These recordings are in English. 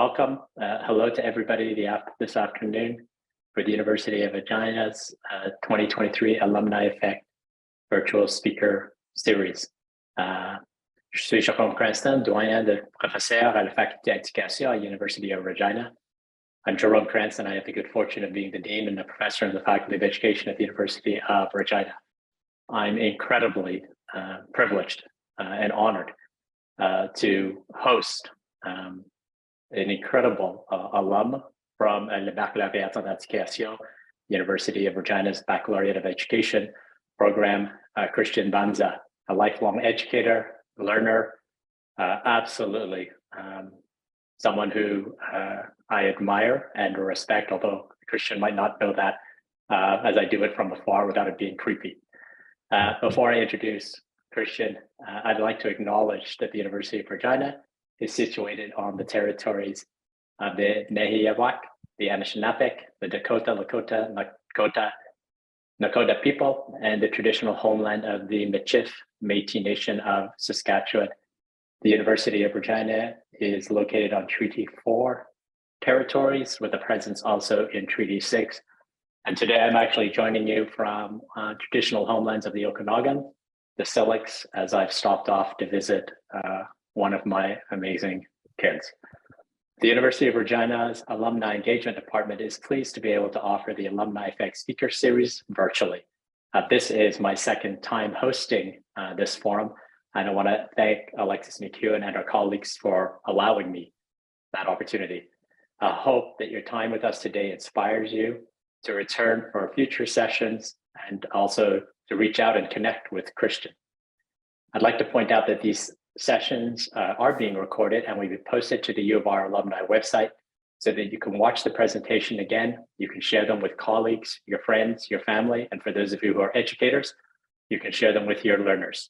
welcome. Hello to everybody this afternoon for the University of Regina's 2023 Alumni Effect Virtual Speaker Series. Je suis Jérôme Cranston, doyen de professeur à la faculté d'éducation à University of Regina. I'm Jerome Cranston. I have the good fortune of being the dean and a professor in the Faculty of Education at the University of Regina. I'm incredibly privileged and honored to host an incredible alum from le Baccalauréat en Education, University of Regina's Baccalaureate of Education program, Christian Mbanza, a lifelong educator, learner, absolutely someone who I admire and respect, although Christian might not know that as I do it from afar without it being creepy. Before I introduce Christian, I'd like to acknowledge that the University of Regina is situated on the territories of the Nehiyawak, the Anishinaabe, the Dakota, Lakota, Nakota people, and the traditional homeland of the Michif Métis Nation of Saskatchewan. The University of Regina is located on Treaty 4 territories with a presence also in Treaty 6. And today I'm actually joining you from traditional homelands of the Okanagan, the Silix, as I've stopped off to visit one of my amazing kids. The University of Regina's Alumni Engagement Department is pleased to be able to offer the Alumni Effect Speaker Series virtually. This is my second time hosting this forum, and I want to thank Alexis McEwen and our colleagues for allowing me that opportunity. I hope that your time with us today inspires you to return for future sessions and also to reach out and connect with Christian. I'd like to point out that these sessions are being recorded and will be posted to the U of R alumni website so that you can watch the presentation again. You can share them with colleagues, your friends, your family, and for those of you who are educators, you can share them with your learners.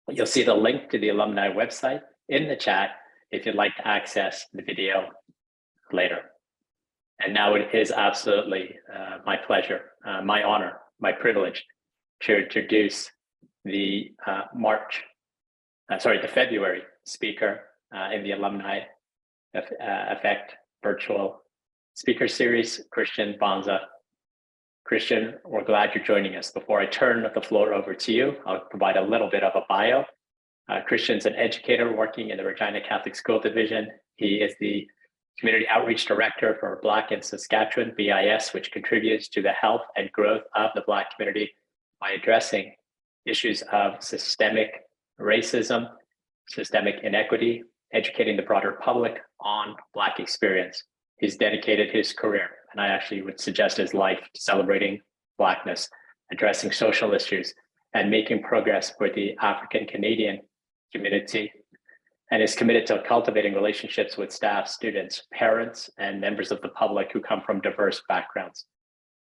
You'll see the link to the alumni website in the chat if you'd like to access the video later. And now it is absolutely my pleasure, my honor, my privilege to introduce the February speaker in the Alumni Effect Virtual Speaker Series, Christian Mbanza. Christian, we're glad you're joining us. Before I turn the floor over to you, I'll provide a little bit of a bio. Christian's an educator working in the Regina Catholic School Division. He is the Community Outreach Director for Blackness, Saskatchewan, BIS, which contributes to the health and growth of the Black community by addressing issues of systemic racism, systemic inequity, educating the broader public on Black experience. He's dedicated his career, and I actually would suggest his life, to celebrating Blackness, addressing social issues, and making progress for the Afro-Canadian community, and is committed to cultivating relationships with staff, students, parents, and members of the public who come from diverse backgrounds.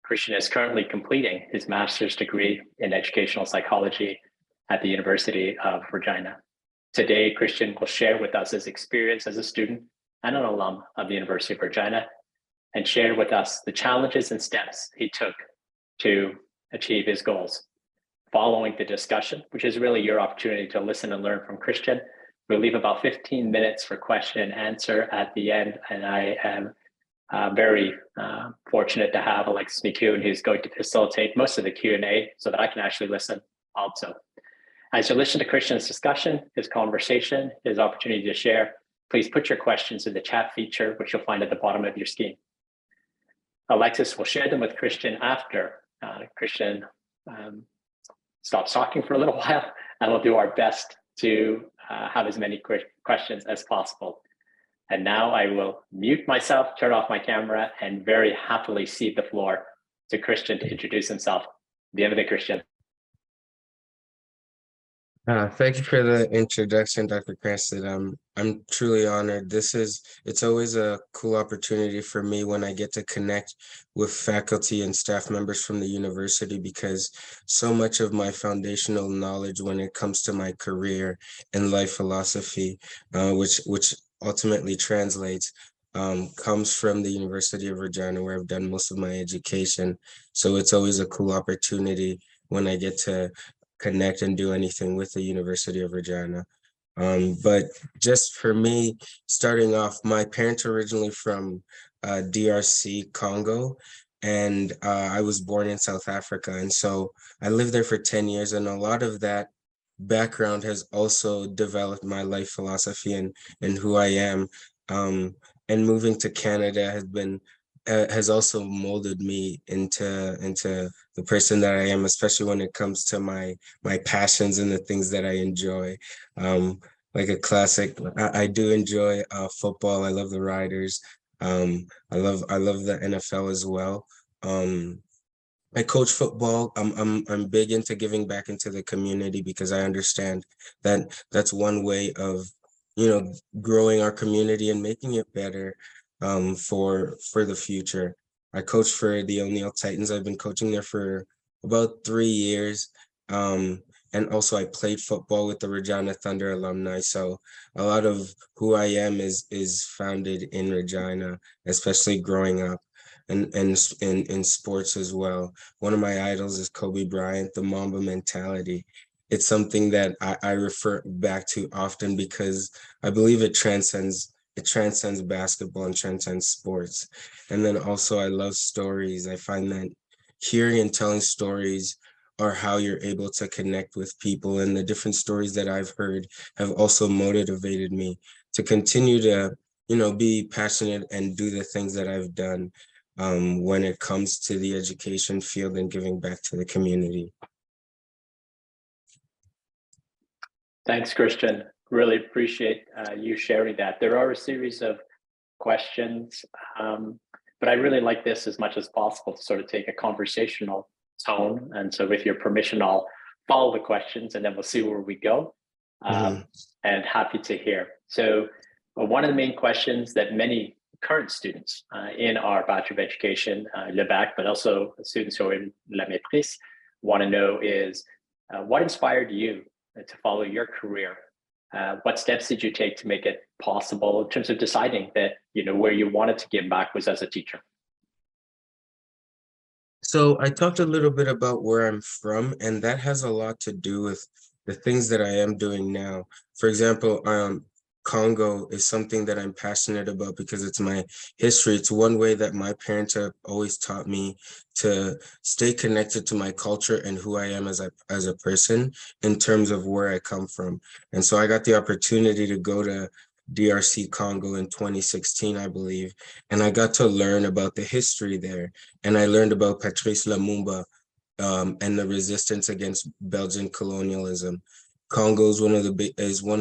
Christian is currently completing his master's degree in educational psychology at the University of Regina. Today, Christian will share with us his experience as a student and an alum of the University of Regina, and share with us the challenges and steps he took to achieve his goals. Following the discussion, which is really your opportunity to listen and learn from Christian, we'll leave about 15 minutes for question and answer at the end, and I am very fortunate to have Alexis McEwen, who's going to facilitate most of the Q&A so that I can actually listen also. As you listen to Christian's discussion, his conversation, his opportunity to share, please put your questions in the chat feature, which you'll find at the bottom of your screen. Alexis will share them with Christian after Christian stops talking for a little while, and we'll do our best to have as many questions as possible. And now I will mute myself, turn off my camera, and very happily cede the floor to Christian to introduce himself. Bienvenue, Christian. Thank you for the introduction, Dr. Cranston. I'm truly honored. It's always a cool opportunity for me when I get to connect with faculty and staff members from the university, because so much of my foundational knowledge when it comes to my career and life philosophy, which ultimately translates, comes from the University of Regina, where I've done most of my education. So it's always a cool opportunity when I get to connect and do anything with the University of Regina. But just for me, starting off, my parents are originally from DRC, Congo, and I was born in South Africa. And so I lived there for 10 years, and a lot of that background has also developed my life philosophy and who I am. And moving to Canada has also molded me into the person that I am, especially when it comes to my passions and the things that I enjoy. Um, like a classic, I do enjoy football. I love the Riders. I love the NFL as well. Um, I coach football. I'm big into giving back into the community because I understand that that's one way of, growing our community and making it better for the future. I coach for the O'Neill Titans. I've been coaching there for about 3 years. Um, and also I played football with the Regina Thunder alumni. So a lot of who I am is founded in Regina, especially growing up and in sports as well. One of my idols is Kobe Bryant, the Mamba mentality. It's something that I refer back to often because I believe it transcends basketball and transcends sports. And then also I love stories. I find that hearing and telling stories are how you're able to connect with people. And the different stories that I've heard have also motivated me to continue to, be passionate and do the things that I've done when it comes to the education field and giving back to the community. Thanks, Christian. Really appreciate you sharing that. There are a series of questions, but I really like this as much as possible to sort of take a conversational tone. And so with your permission, I'll follow the questions and then we'll see where we go. And happy to hear. So one of the main questions that many current students in our Bachelor of Education, Le Bac, but also students who are in La Maîtrise want to know is, what inspired you to follow your career? What steps did you take to make it possible in terms of deciding that, where you wanted to give back was as a teacher? So I talked a little bit about where I'm from, and that has a lot to do with the things that I am doing now. For example, Congo is something that I'm passionate about because it's my history. It's one way that my parents have always taught me to stay connected to my culture and who I am as a person in terms of where I come from. And so I got the opportunity to go to DRC Congo in 2016, I believe, and I got to learn about the history there. And I learned about Patrice Lumumba and the resistance against Belgian colonialism. Congo is one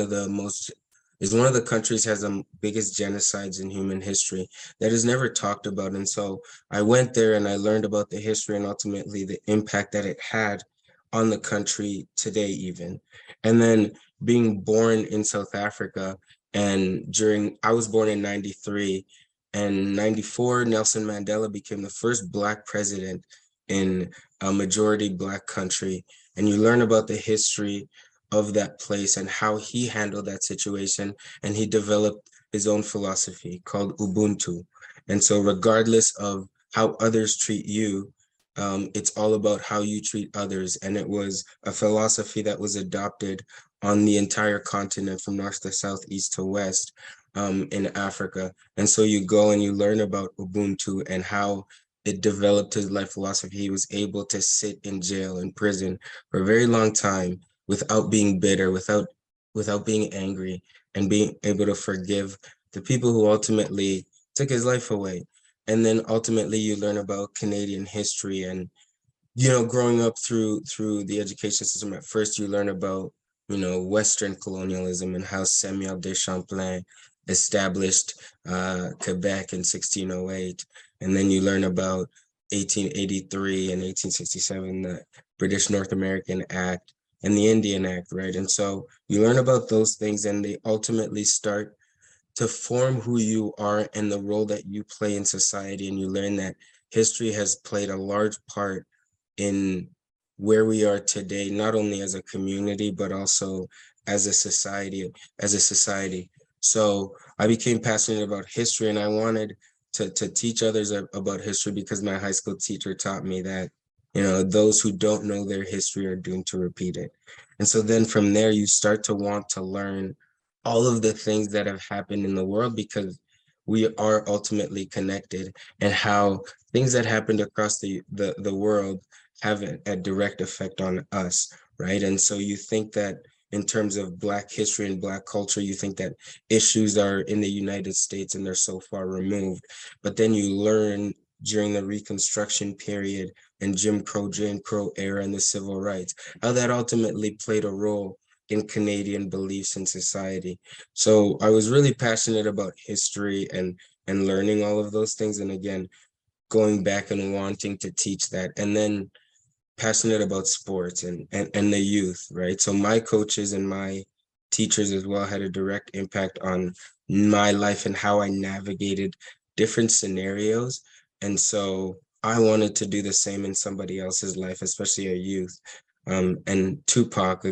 of the countries has the biggest genocides in human history that is never talked about. And so I went there and I learned about the history and ultimately the impact that it had on the country today even. And then being born in South Africa, and I was born in 93, and 94, Nelson Mandela became the first Black president in a majority Black country. And you learn about the history of that place and how he handled that situation. And he developed his own philosophy called Ubuntu. And so regardless of how others treat you, it's all about how you treat others. And it was a philosophy that was adopted on the entire continent from north to south, east to west, in Africa. And so you go and you learn about Ubuntu and how it developed his life philosophy. He was able to sit in jail, in prison for a very long time without being bitter, without being angry, and being able to forgive the people who ultimately took his life away. And then ultimately you learn about Canadian history and, growing up through the education system. At first you learn about, Western colonialism and how Samuel de Champlain established Quebec in 1608. And then you learn about 1883 and 1867, the British North American Act and the Indian Act, right? And so you learn about those things and they ultimately start to form who you are and the role that you play in society. And you learn that history has played a large part in where we are today, not only as a community, but also as a society. So I became passionate about history and I wanted to teach others about history because my high school teacher taught me that, those who don't know their history are doomed to repeat it. And so then from there, you start to want to learn all of the things that have happened in the world, because we are ultimately connected, and how things that happened across the world have a direct effect on us, right? And so you think that in terms of Black history and Black culture, you think that issues are in the United States and they're so far removed. But then you learn during the Reconstruction period and Jim Crow era and the civil rights, how that ultimately played a role in Canadian beliefs and society. So I was really passionate about history and learning all of those things. And again, going back and wanting to teach that. And then passionate about sports and the youth, right? So my coaches and my teachers as well had a direct impact on my life and how I navigated different scenarios. And so I wanted to do the same in somebody else's life, especially a youth. And Tupac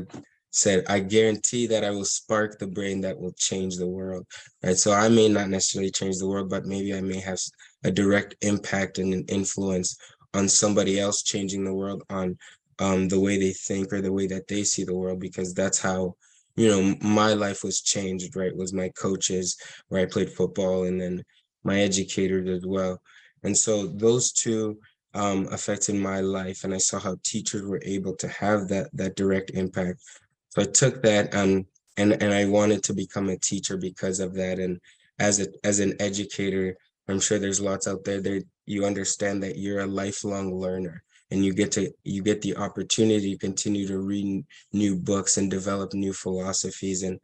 said, I guarantee that I will spark the brain that will change the world, right? So I may not necessarily change the world, but maybe I may have a direct impact and an influence on somebody else changing the world on the way they think or the way that they see the world, because that's how, my life was changed, right? Was my coaches, where I played football, and then my educators as well. And so those two affected my life, and I saw how teachers were able to have that direct impact. So I took that and I wanted to become a teacher because of that. And as an educator, I'm sure there's lots out there that you understand that you're a lifelong learner, and you get the opportunity to continue to read new books and develop new philosophies, and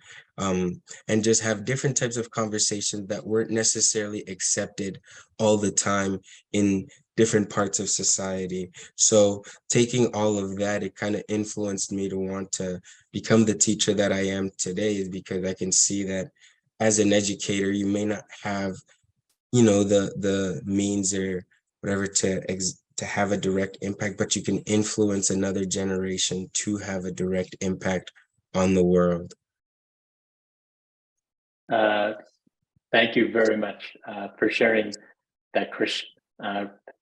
just have different types of conversations that weren't necessarily accepted all the time in different parts of society. So taking all of that, it kind of influenced me to want to become the teacher that I am today, is because I can see that as an educator, you may not have the means or whatever to have a direct impact, but you can influence another generation to have a direct impact on the world. Thank you very much for sharing that, Christian.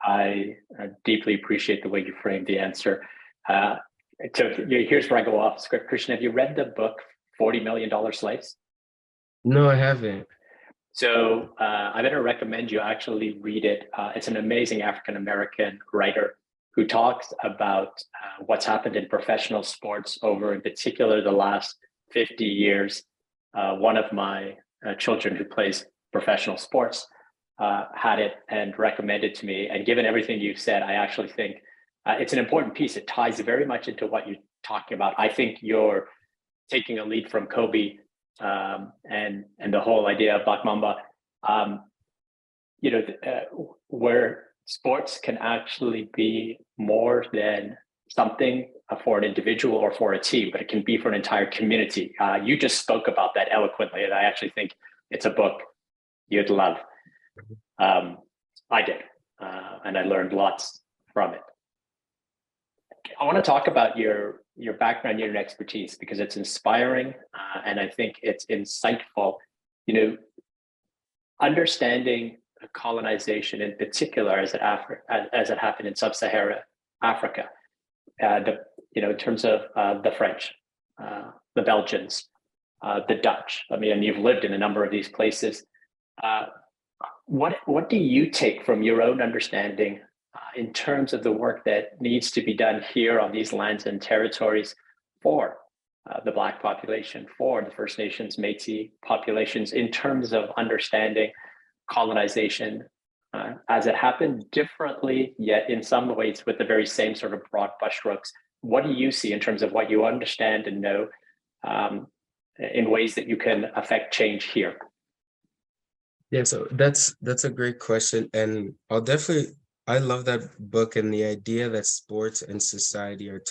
I deeply appreciate the way you framed the answer. So here's where I go off script. Christian, have you read the book $40 Million Slaves? No, I haven't. So I'm going to recommend you actually read it. It's an amazing African-American writer who talks about what's happened in professional sports over, in particular, the last 50 years. One of my children who plays professional sports had it and recommended to me. And given everything you've said, I actually think it's an important piece. It ties very much into what you're talking about. I think you're taking a lead from Kobe and the whole idea of Black Mamba, where sports can actually be more than something for an individual or for a team, but it can be for an entire community. You just spoke about that eloquently, and I actually think it's a book you'd love. I did, and I learned lots from it. I want to talk about your background, your expertise, because it's inspiring, and I think it's insightful. Understanding colonization in particular, as it happened in sub-Saharan Africa, in terms of the French, the Belgians, the Dutch. I mean, and you've lived in a number of these places. What do you take from your own understanding in terms of the work that needs to be done here on these lands and territories for the Black population, for the First Nations, Métis populations, in terms of understanding colonization as it happened differently, yet in some ways with the very same sort of broad brushstrokes? What do you see in terms of what you understand and know in ways that you can affect change here? Yeah, so that's a great question, and I love that book and the idea that sports and society are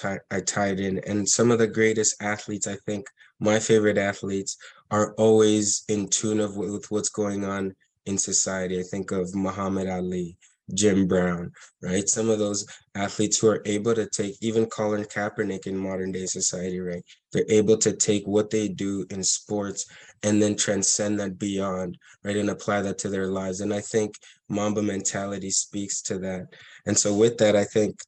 tied in. And some of the greatest athletes, I think my favorite athletes, are always in tune with what's going on in society. I think of Muhammad Ali, Jim Brown, right? Some of those athletes who are able to take, even Colin Kaepernick in modern day society, right? They're able to take what they do in sports and then transcend that beyond, right? And apply that to their lives. And I think Mamba mentality speaks to that. And so with that, I think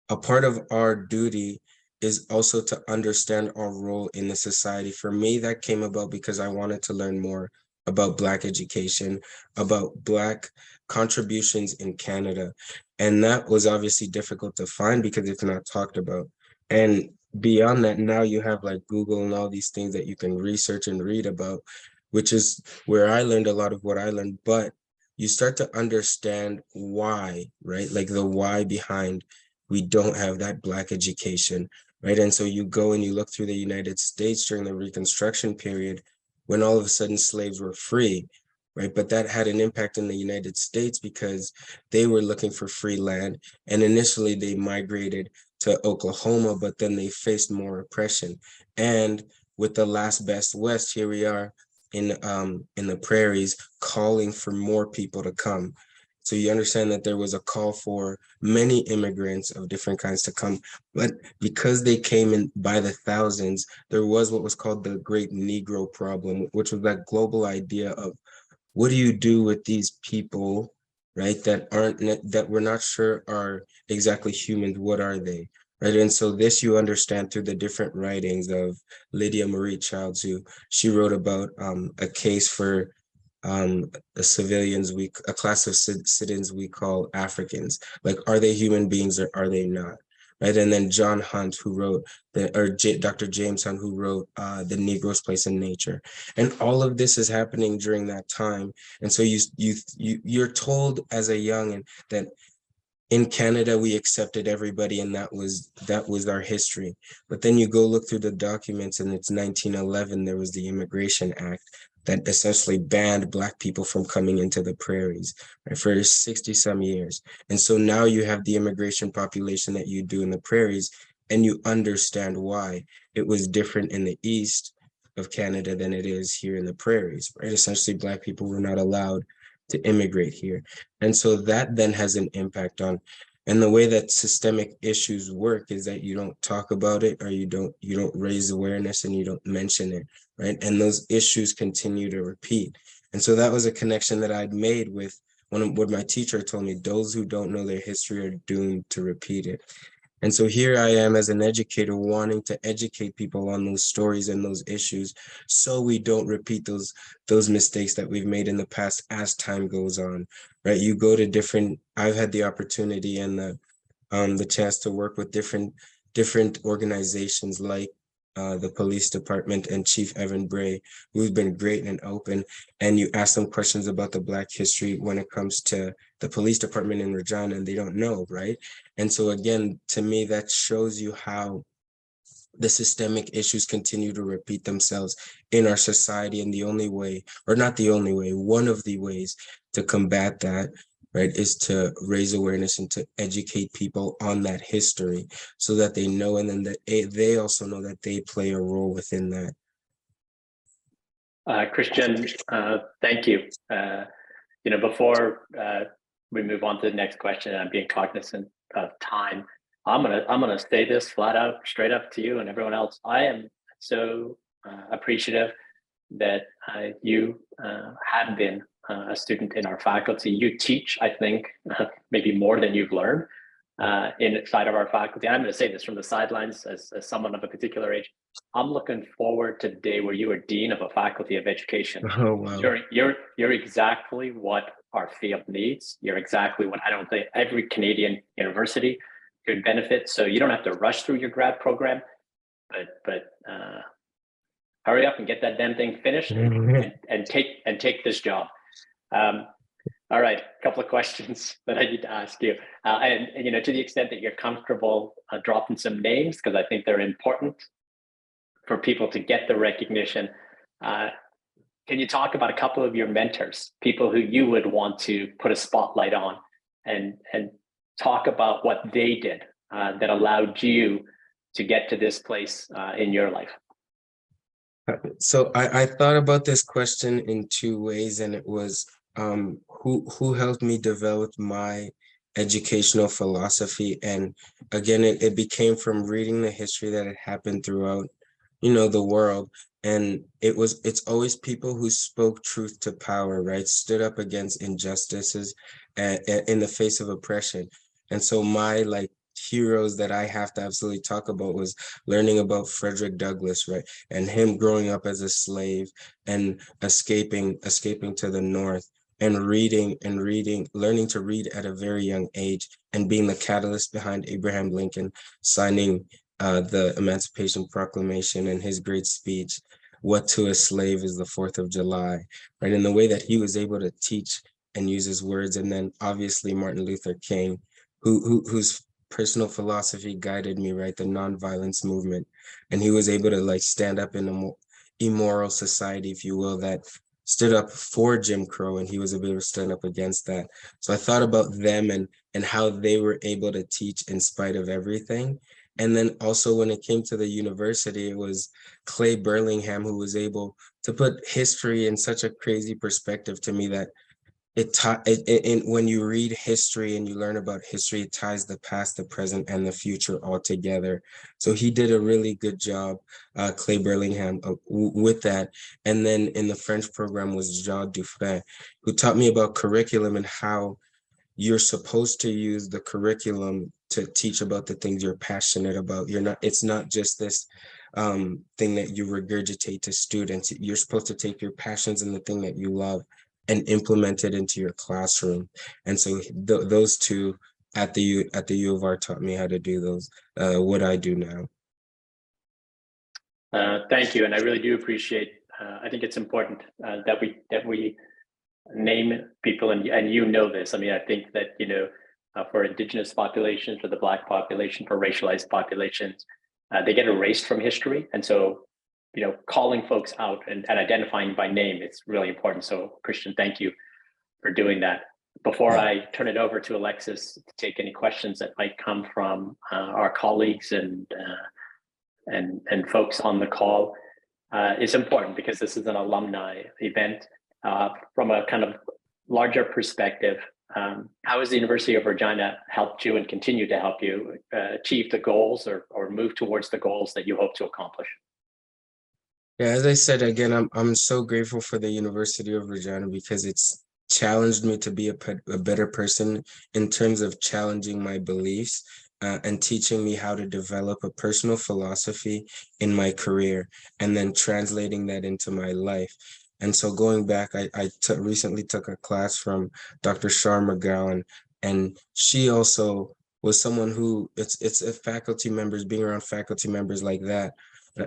a part of our duty is also to understand our role in the society. For me, that came about because I wanted to learn more about Black education, about Black contributions in Canada. And that was obviously difficult to find because it's not talked about. And beyond that, now you have like Google and all these things that you can research and read about, which is where I learned a lot of what I learned. But you start to understand why, right? Like the why behind we don't have that Black education, right? And so you go and you look through the United States during the Reconstruction period when all of a sudden slaves were free, right? But that had an impact in the United States because they were looking for free land. And initially they migrated to Oklahoma, but then they faced more oppression. And with the last best West, here we are in the prairies calling for more people to come. So you understand that there was a call for many immigrants of different kinds to come, but because they came in by the thousands, there was what was called the Great Negro Problem, which was that global idea of what do you do with these people, right, that we're not sure are exactly humans, what are they? Right. And so this you understand through the different writings of Lydia Marie Childs, who she wrote about a case for the civilians a class of citizens we call Africans. Like, are they human beings or are they not? Right. And then John Hunt, who wrote Dr. James Hunt, who wrote The Negro's Place in Nature. And all of this is happening during that time. And so you're told as a young that in Canada, we accepted everybody, and that was our history. But then you go look through the documents, and it's 1911, there was the Immigration Act that essentially banned Black people from coming into the prairies, right, for 60 some years. And so now you have the immigration population that you do in the prairies, and you understand why it was different in the east of Canada than it is here in the prairies, right? Essentially, Black people were not allowed to immigrate here. And so that then has an impact on, and the way that systemic issues work is that you don't talk about it, or you don't raise awareness, and you don't mention it, right? And those issues continue to repeat. And so that was a connection that I'd made with what my teacher told me: those who don't know their history are doomed to repeat it. And so here I am as an educator wanting to educate people on those stories and those issues so we don't repeat those mistakes that we've made in the past as time goes on, right? You go to I've had the opportunity and the chance to work with different organizations like the police department and Chief Evan Bray, who's been great and open. And you ask them questions about the Black history when it comes to the police department in Regina, and they don't know, right? And so again, to me, that shows you how the systemic issues continue to repeat themselves in our society. And the only way, or not the only way, one of the ways to combat that, right, is to raise awareness and to educate people on that history so that they know, and then that they also know that they play a role within that. Christian, thank you. Before we move on to the next question, I'm being cognizant of time. I'm gonna say this flat out, straight up to you and everyone else. I am so appreciative that you have been a student in our faculty. You teach, I think, maybe more than you've learned inside of our faculty. I'm going to say this from the sidelines as someone of a particular age. I'm looking forward to the day where you are dean of a faculty of education. Oh, wow. You're exactly what our field needs. You're exactly what I don't think every Canadian university could benefit. So you don't have to rush through your grad program, but hurry up and get that damn thing finished and take this job. All right, a couple of questions that I need to ask you, and to the extent that you're comfortable dropping some names, because I think they're important for people to get the recognition. Can you talk about a couple of your mentors, people who you would want to put a spotlight on, and talk about what they did that allowed you to get to this place in your life? So I thought about this question in two ways, and it was who helped me develop my educational philosophy. And again, it became from reading the history that had happened throughout, the world. And it's always people who spoke truth to power, right? Stood up against injustices in the face of oppression. And so my heroes that I have to absolutely talk about was learning about Frederick Douglass, right? And him growing up as a slave and escaping to the North and reading, learning to read at a very young age and being the catalyst behind Abraham Lincoln signing the Emancipation Proclamation and his great speech, "What to a slave is the 4th of July," right? And the way that he was able to teach and use his words. And then obviously Martin Luther King, whose personal philosophy guided me, right? The nonviolence movement. And he was able to like stand up in a more immoral society, if you will, that stood up for Jim Crow, and he was able to stand up against that. So I thought about them and how they were able to teach in spite of everything. And then also when it came to the university, it was Clay Burlingham who was able to put history in such a crazy perspective to me that it taught when you read history and you learn about history, it ties the past, the present, and the future all together. So he did a really good job, Clay Burlingham, with that. And then in the French program was Jean Dufresne, who taught me about curriculum and how you're supposed to use the curriculum to teach about the things you're passionate about. It's not just this thing that you regurgitate to students. You're supposed to take your passions and the thing that you love and implement it into your classroom. And so those two at the U of R taught me how to do those, what I do now. Thank you, and I really do appreciate. I think it's important that we name people, and you know this. I mean, I think that for Indigenous populations, for the Black population, for racialized populations, they get erased from history, and so calling folks out and identifying by name, it's really important. So Christian, thank you for doing that. Before I turn it over to Alexis to take any questions that might come from our colleagues and folks on the call, it's important because this is an alumni event. From a kind of larger perspective, how has the University of Regina helped you and continue to help you achieve the goals or move towards the goals that you hope to accomplish? Yeah, as I said, again, I'm so grateful for the University of Regina because it's challenged me to be a better person in terms of challenging my beliefs and teaching me how to develop a personal philosophy in my career and then translating that into my life. And so going back, I recently took a class from Dr. Shar McGowan, and she also was someone who it's a faculty members, being around faculty members like that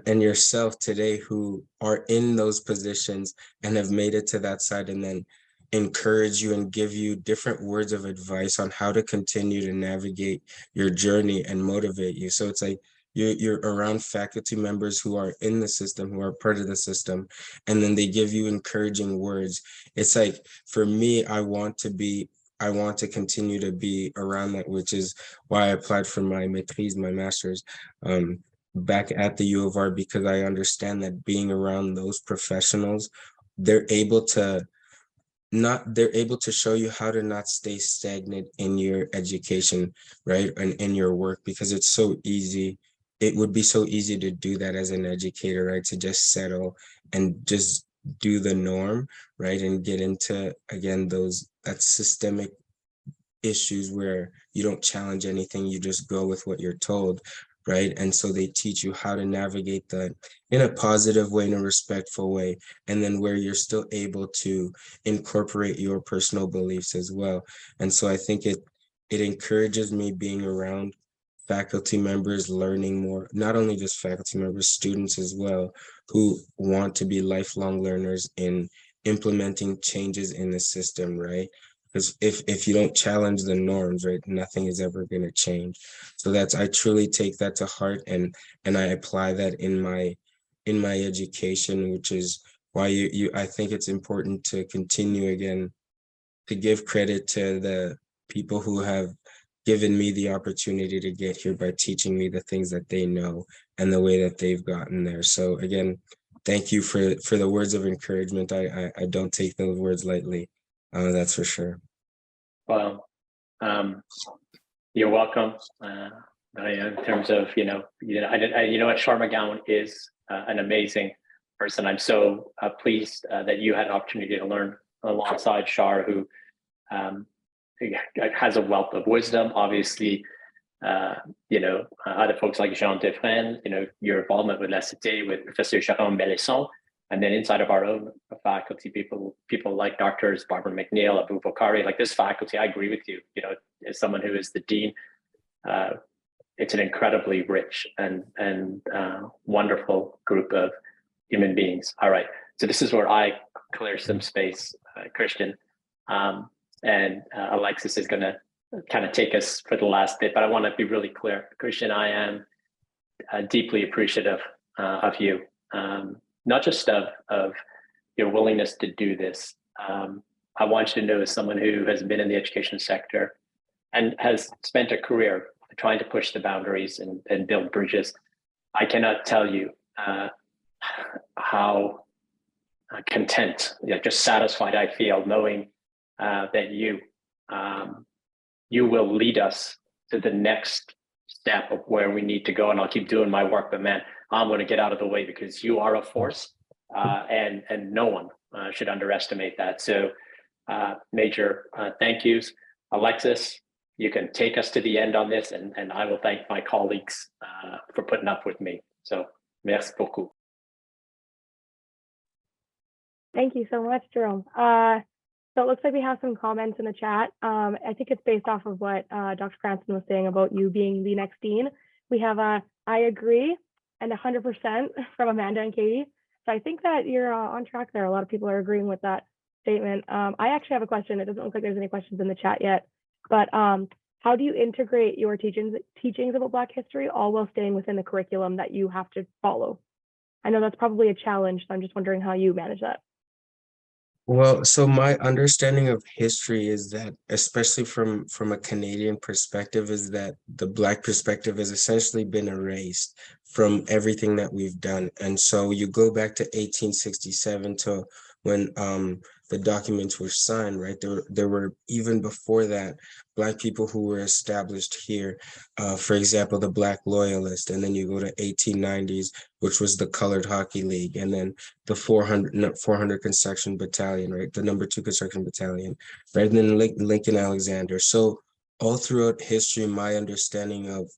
and yourself today who are in those positions and have made it to that side, and then encourage you and give you different words of advice on how to continue to navigate your journey and motivate you. So it's like you're around faculty members who are in the system, who are part of the system, and then they give you encouraging words. It's like, for me, I want to continue to be around that, which is why I applied for my maîtrise, my master's, back at the U of R, because I understand that being around those professionals, they're able to show you how to not stay stagnant in your education, right? And in your work, because it's so easy. It would be so easy to do that as an educator, right? To just settle and just do the norm, right? And get into, again, that systemic issues where you don't challenge anything, you just go with what you're told, right? And so they teach you how to navigate that in a positive way, in a respectful way, and then where you're still able to incorporate your personal beliefs as well. And so I think it encourages me being around faculty members, learning more, not only just faculty members, students as well, who want to be lifelong learners in implementing changes in the system, right? Because if you don't challenge the norms, right, nothing is ever going to change. So I truly take that to heart, and I apply that in my education, which is why I think it's important to continue, again, to give credit to the people who have given me the opportunity to get here by teaching me the things that they know and the way that they've gotten there. So again, thank you for the words of encouragement. I don't take those words lightly. That's for sure. Well, you're welcome. In terms of what, Shar McGowan is an amazing person. I'm so pleased that you had an opportunity to learn alongside Shar, who has a wealth of wisdom. Obviously, other folks like Jean Defresne, your involvement with La Cité, with Professor Jérôme Belesson, and then inside of our own faculty, people like doctors Barbara McNeil, Abu Bakari, like this faculty. I agree with you. As someone who is the dean, it's an incredibly rich and wonderful group of human beings. All right, so this is where I clear some space, Christian, and Alexis is going to kind of take us for the last bit, but I want to be really clear. Christian, I am deeply appreciative of you, not just of your willingness to do this. I want you to know, as someone who has been in the education sector and has spent a career trying to push the boundaries and build bridges, I cannot tell you how content, just satisfied I feel knowing that you will lead us to the next step of where we need to go. And I'll keep doing my work, but man, I'm going to get out of the way because you are a force, and no one should underestimate that. So major thank yous. Alexis, you can take us to the end on this, and I will thank my colleagues for putting up with me. So merci beaucoup. Thank you so much, Jerome. So it looks like we have some comments in the chat. I think it's based off of what Dr. Cranston was saying about you being the next dean. We have I agree and 100% from Amanda and Katie. So I think that you're on track there. A lot of people are agreeing with that statement. I actually have a question. It doesn't look like there's any questions in the chat yet, but how do you integrate your teachings about Black history all while staying within the curriculum that you have to follow? I know that's probably a challenge, so I'm just wondering how you manage that. Well, so my understanding of history is that, especially from a Canadian perspective, is that the Black perspective has essentially been erased from everything that we've done. And so you go back to 1867 to when the documents were signed, right? There were, even before that, Black people who were established here, for example, the Black Loyalist, and then you go to 1890s, which was the Colored Hockey League, and then the 400 Construction Battalion, right? The number 2 Construction Battalion, right? And then Lincoln Alexander. So all throughout history, my understanding of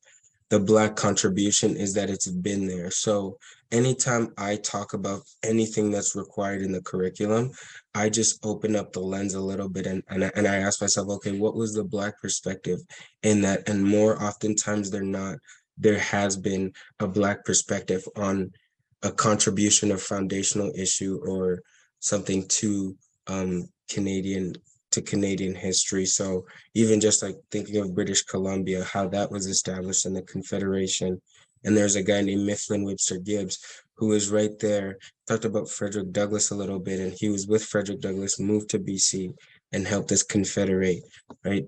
the Black contribution is that it's been there. So anytime I talk about anything that's required in the curriculum, I just open up the lens a little bit and I ask myself, okay, what was the Black perspective in that? And more oftentimes than not, there has been a Black perspective on a contribution or foundational issue or something to Canadian history. So even just like thinking of British Columbia, how that was established in the Confederation. And there's a guy named Mifflin Webster Gibbs who was right there, talked about Frederick Douglass a little bit, and he was with Frederick Douglass, moved to BC and helped us confederate, right?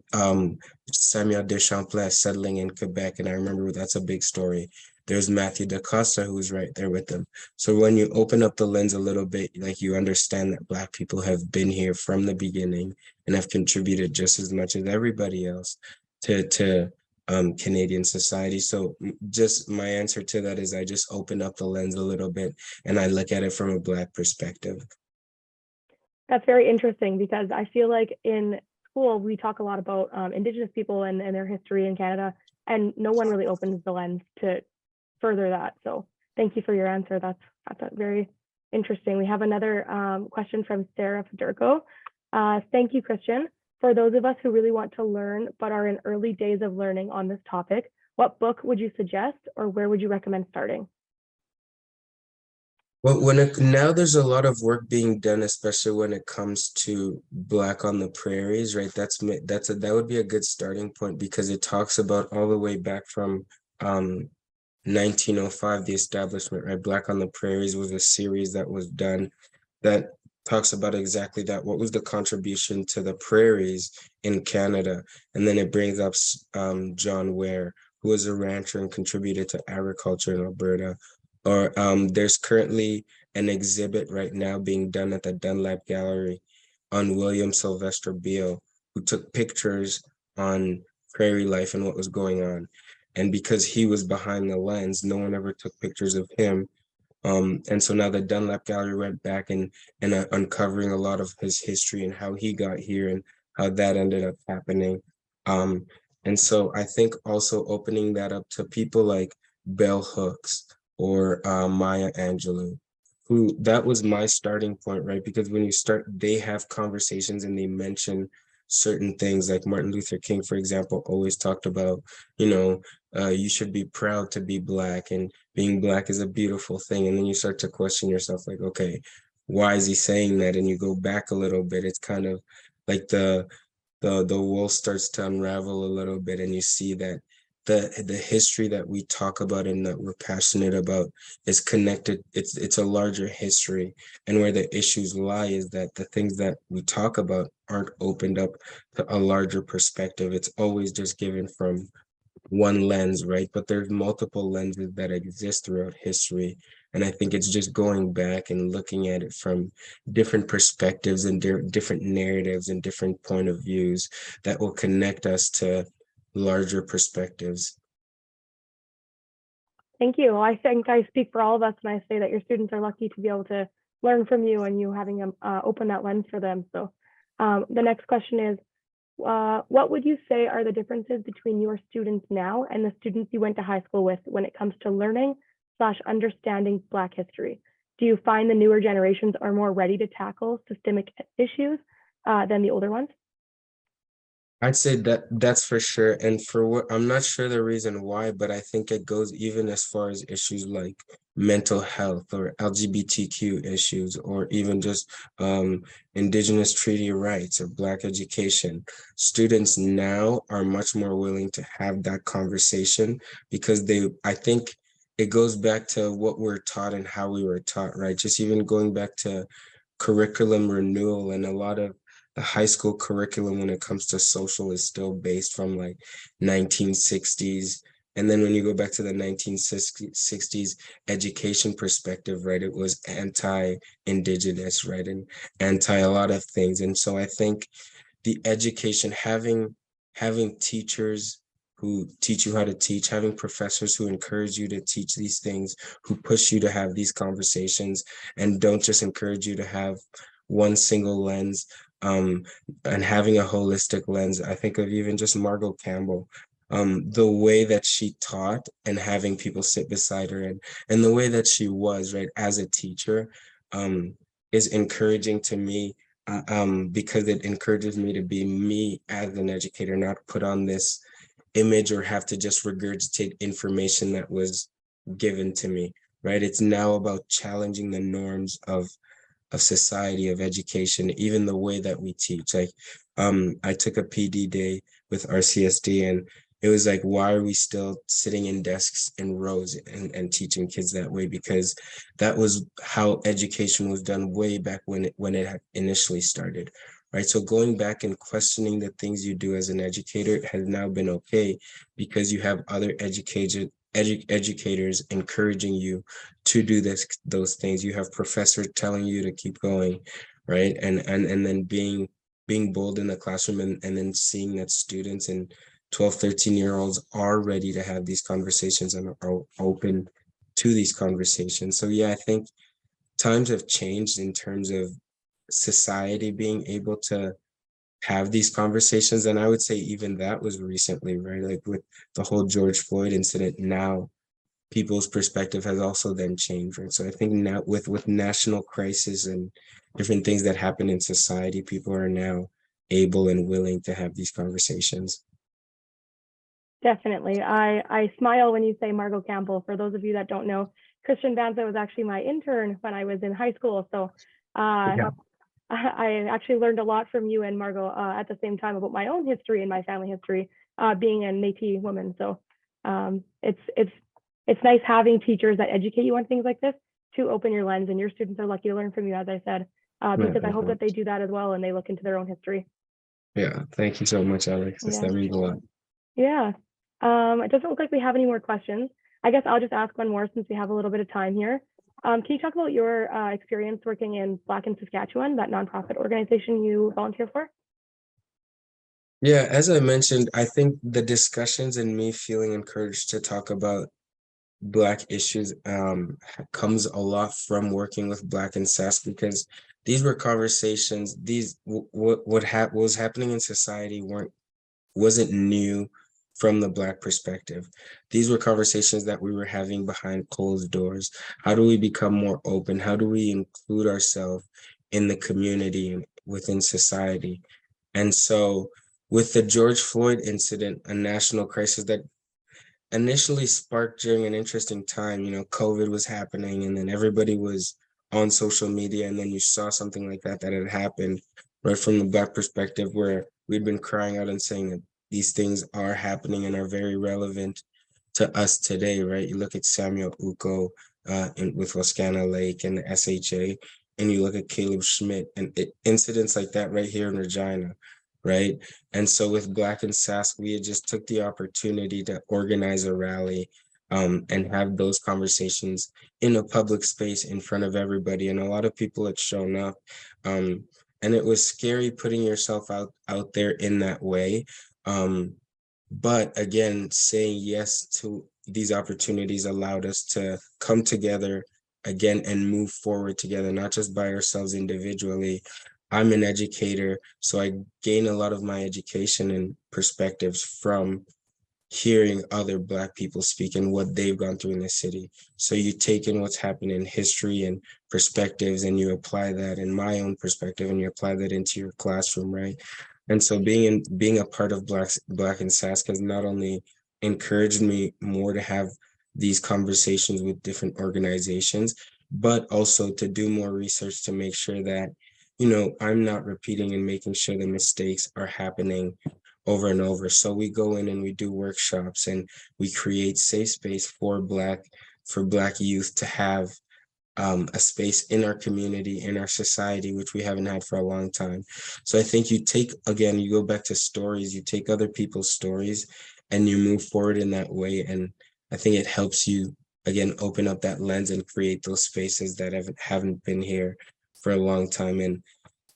Samuel de Champlain settling in Quebec, and I remember that's a big story. There's Matthew da Costa, who was right there with them. So when you open up the lens a little bit, like you understand that Black people have been here from the beginning and have contributed just as much as everybody else to Canadian society. So just my answer to that is I just open up the lens a little bit and I look at it from a Black perspective. That's very interesting because I feel like in school, we talk a lot about Indigenous people and their history in Canada, and no one really opens the lens to further that. So thank you for your answer. That's very interesting. We have another question from Sarah Federico. Thank you, Christian. For those of us who really want to learn but are in early days of learning on this topic, what book would you suggest or where would you recommend starting? Well, now there's a lot of work being done, especially when it comes to Black on the prairies, right? That would be a good starting point because it talks about all the way back from 1905, the establishment, right? Black on the Prairies was a series that was done that talks about exactly that. What was the contribution to the prairies in Canada? And then it brings up John Ware, who was a rancher and contributed to agriculture in Alberta. Or there's currently an exhibit right now being done at the Dunlap Gallery on William Sylvester Beale, who took pictures on prairie life and what was going on. And because he was behind the lens, no one ever took pictures of him. And so now the Dunlap Gallery went back and uncovering a lot of his history and how he got here and how that ended up happening. And so I think also opening that up to people like Bell Hooks or Maya Angelou, who that was my starting point, right? Because when you start, they have conversations and they mention certain things like Martin Luther King, for example, always talked about, you should be proud to be Black and being Black is a beautiful thing. And then you start to question yourself like, okay, why is he saying that? And you go back a little bit, it's kind of like the wool starts to unravel a little bit, and you see that the history that we talk about and that we're passionate about is connected. It's a larger history, and where the issues lie is that the things that we talk about aren't opened up to a larger perspective. It's always just given from one lens, right? But there's multiple lenses that exist throughout history. And I think it's just going back and looking at it from different perspectives and different narratives and different point of views that will connect us to larger perspectives. Thank you. I think I speak for all of us when I say that your students are lucky to be able to learn from you and you having them open that lens for them. So the next question is, what would you say are the differences between your students now and the students you went to high school with when it comes to learning / understanding Black history? Do you find the newer generations are more ready to tackle systemic issues than the older ones? I'd say that that's for sure. And for what, I'm not sure the reason why, but I think it goes even as far as issues like mental health or LGBTQ issues, or even just Indigenous treaty rights or Black education. Students now are much more willing to have that conversation because I think it goes back to what we're taught and how we were taught, right? Just even going back to curriculum renewal, and a lot of the high school curriculum when it comes to social is still based from like 1960s. And then when you go back to the 1960s education perspective, right, it was anti-Indigenous, right, and anti a lot of things. And so I think the education, having teachers who teach you how to teach, having professors who encourage you to teach these things, who push you to have these conversations and don't just encourage you to have one single lens, and having a holistic lens. I think of even just Margot Campbell, the way that she taught and having people sit beside her, and the way that she was, right, as a teacher, is encouraging to me, because it encourages me to be me as an educator, not put on this image or have to just regurgitate information that was given to me, right? It's now about challenging the norms of society, of education, even the way that we teach. Like, I took a PD day with RCSD, and it was like, why are we still sitting in desks in rows and teaching kids that way? Because that was how education was done way back when it had initially started, right? So going back and questioning the things you do as an educator has now been okay because you have other educators encouraging you to do those things. You have professors telling you to keep going, right? And then being bold in the classroom, and then seeing that students and 12, 13-year-olds are ready to have these conversations and are open to these conversations. So yeah, I think times have changed in terms of society being able to have these conversations. And I would say even that was recently, right? Like with the whole George Floyd incident, now people's perspective has also then changed, right? So I think now with national crisis and different things that happen in society, people are now able and willing to have these conversations. Definitely. I smile when you say Margot Campbell. For those of you that don't know, Christian Mbanza was actually my intern when I was in high school. So yeah. I actually learned a lot from you and Margot at the same time about my own history and my family history, being a Métis woman. So it's nice having teachers that educate you on things like this to open your lens, and your students are lucky to learn from you, as I said, because I hope that they do that as well and they look into their own history. Yeah, thank you so much, Alex. Yeah. That means a lot. Yeah. It doesn't look like we have any more questions. I guess I'll just ask one more since we have a little bit of time here. Can you talk about your experience working in Black in Saskatchewan, that nonprofit organization you volunteer for? Yeah, as I mentioned, I think the discussions and me feeling encouraged to talk about Black issues comes a lot from working with Black in Sask, because these were conversations, what was happening in society wasn't new from the Black perspective. These were conversations that we were having behind closed doors. How do we become more open? How do we include ourselves in the community and within society? And so with the George Floyd incident, a national crisis that initially sparked during an interesting time, COVID was happening, and then everybody was on social media, and then you saw something like that had happened right from the Black perspective, where we'd been crying out and saying that these things are happening and are very relevant to us today, right? You look at Samuel Uko with Wascana Lake and the SHA, and you look at Caleb Schmidt and incidents like that right here in Regina, right? And so with Black and Sask, we had just took the opportunity to organize a rally and have those conversations in a public space in front of everybody. And a lot of people had shown up. And it was scary putting yourself out there in that way. But again, saying yes to these opportunities allowed us to come together again and move forward together, not just by ourselves individually. I'm an educator, so I gain a lot of my education and perspectives from hearing other Black people speak and what they've gone through in the city. So you take in what's happened in history and perspectives, and you apply that in my own perspective, and you apply that into your classroom, right? And so being a part of Black and Sask has not only encouraged me more to have these conversations with different organizations, but also to do more research to make sure that, I'm not repeating and making sure the mistakes are happening over and over. So we go in and we do workshops, and we create safe space for Black youth to have a space in our community, in our society, which we haven't had for a long time. So I think you go back to stories, you take other people's stories and you move forward in that way. And I think it helps you, again, open up that lens and create those spaces that haven't been here for a long time. And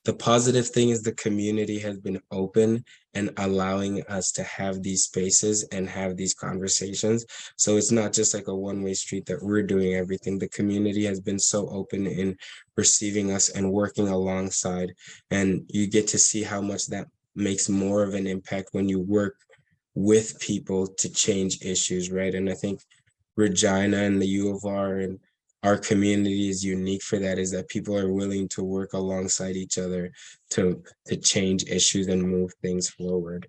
the positive thing is the community has been open and allowing us to have these spaces and have these conversations. So it's not just like a one-way street that we're doing everything. The community has been so open in receiving us and working alongside. And you get to see how much that makes more of an impact when you work with people to change issues, right? And I think Regina and the U of R and our community is unique for that, is that people are willing to work alongside each other to change issues and move things forward.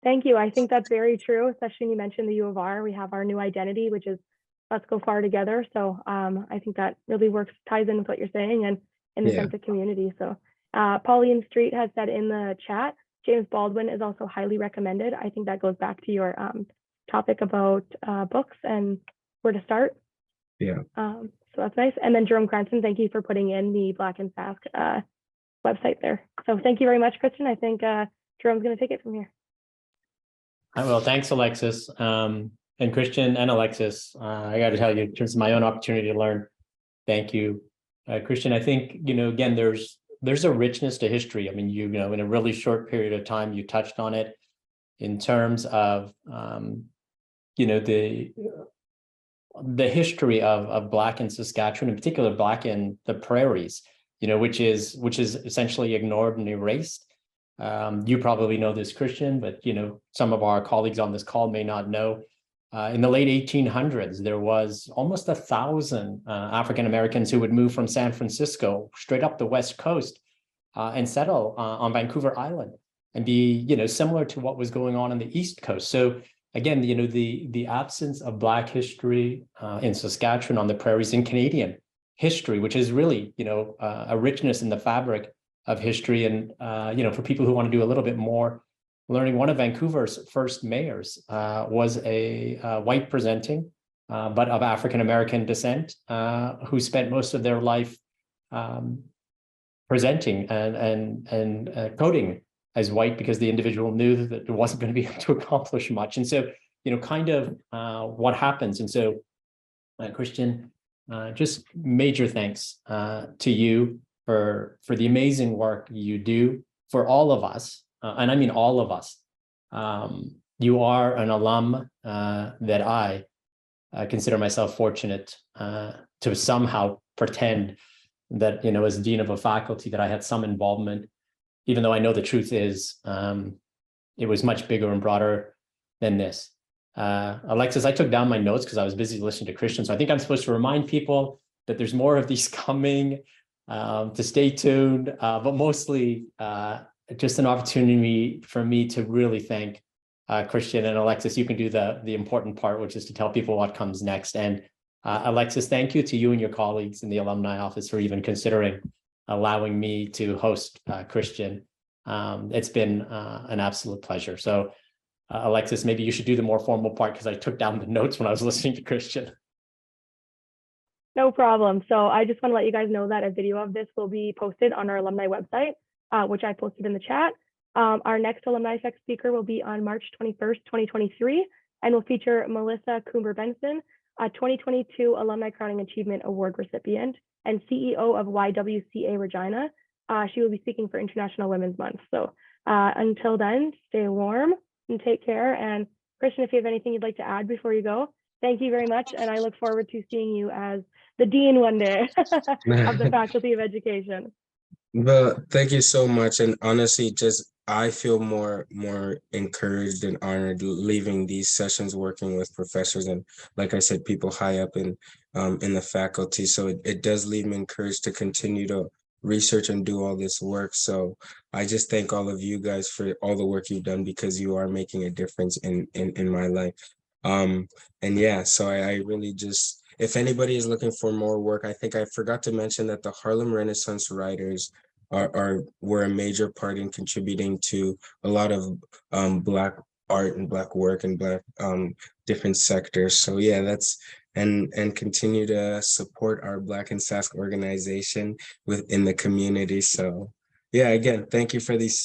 Thank you. I think that's very true, especially when you mentioned the U of R. We have our new identity, which is let's go far together. So I think that really ties in with what you're saying and in the sense of community. So Pauline Street has said in the chat, James Baldwin is also highly recommended. I think that goes back to your topic about books and where to start. Yeah. So that's nice. And then Jerome Cranston, thank you for putting in the Black and Sask website there. So thank you very much, Christian. I think Jerome's going to take it from here. I will. Thanks, Alexis. And Christian and Alexis, I got to tell you, in terms of my own opportunity to learn, thank you. Christian, I think, again, there's a richness to history. I mean, in a really short period of time, you touched on it in terms of, the history of Black in Saskatchewan, in particular Black in the prairies, which is essentially ignored and erased. You probably know this, Christian, but some of our colleagues on this call may not know. In the late 1800s, there was almost 1,000 African Americans who would move from San Francisco straight up the West Coast and settle on Vancouver Island and be similar to what was going on the East Coast. So again, the absence of Black history in Saskatchewan on the prairies, in Canadian history, which is really, a richness in the fabric of history. And, for people who want to do a little bit more learning, one of Vancouver's first mayors was a white presenting, but of African-American descent, who spent most of their life presenting and coding as white, because the individual knew that it wasn't going to be able to accomplish much. And so, kind of what happens. And so, Christian, just major thanks to you for the amazing work you do for all of us. And I mean all of us. You are an alum that I consider myself fortunate to somehow pretend that, as dean of a faculty, that I had some involvement, even though I know the truth is it was much bigger and broader than this. Alexis, I took down my notes because I was busy listening to Christian. So I think I'm supposed to remind people that there's more of these coming, to stay tuned, but mostly just an opportunity for me to really thank Christian and Alexis. You can do the important part, which is to tell people what comes next. And Alexis, thank you to you and your colleagues in the alumni office for even considering allowing me to host Christian. It's been an absolute pleasure. So Alexis, maybe you should do the more formal part because I took down the notes when I was listening to Christian. No problem. So I just want to let you guys know that a video of this will be posted on our alumni website, which I posted in the chat. Our next Alumni Effect speaker will be on March 21st, 2023, and will feature Melissa Coomber-Benson, a 2022 Alumni Crowning Achievement Award recipient and CEO of YWCA Regina. She will be speaking for International Women's Month. So until then, stay warm and take care. And Christian, if you have anything you'd like to add before you go, thank you very much. And I look forward to seeing you as the dean one day of the Faculty of Education. Well, thank you so much. And honestly, just I feel more encouraged and honored leaving these sessions working with professors and, like I said, people high up in the faculty. So it does leave me encouraged to continue to research and do all this work. So I just thank all of you guys for all the work you've done, because you are making a difference in my life. And yeah, so I really just, if anybody is looking for more work, I think I forgot to mention that the Harlem Renaissance Writers were a major part in contributing to a lot of Black art and Black work and Black different sectors. So yeah, that's and continue to support our Black and Sask organization within the community. So yeah, again, thank you for this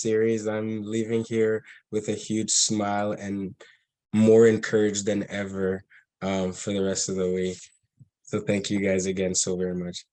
series. I'm leaving here with a huge smile and more encouraged than ever for the rest of the week. So thank you guys again so very much.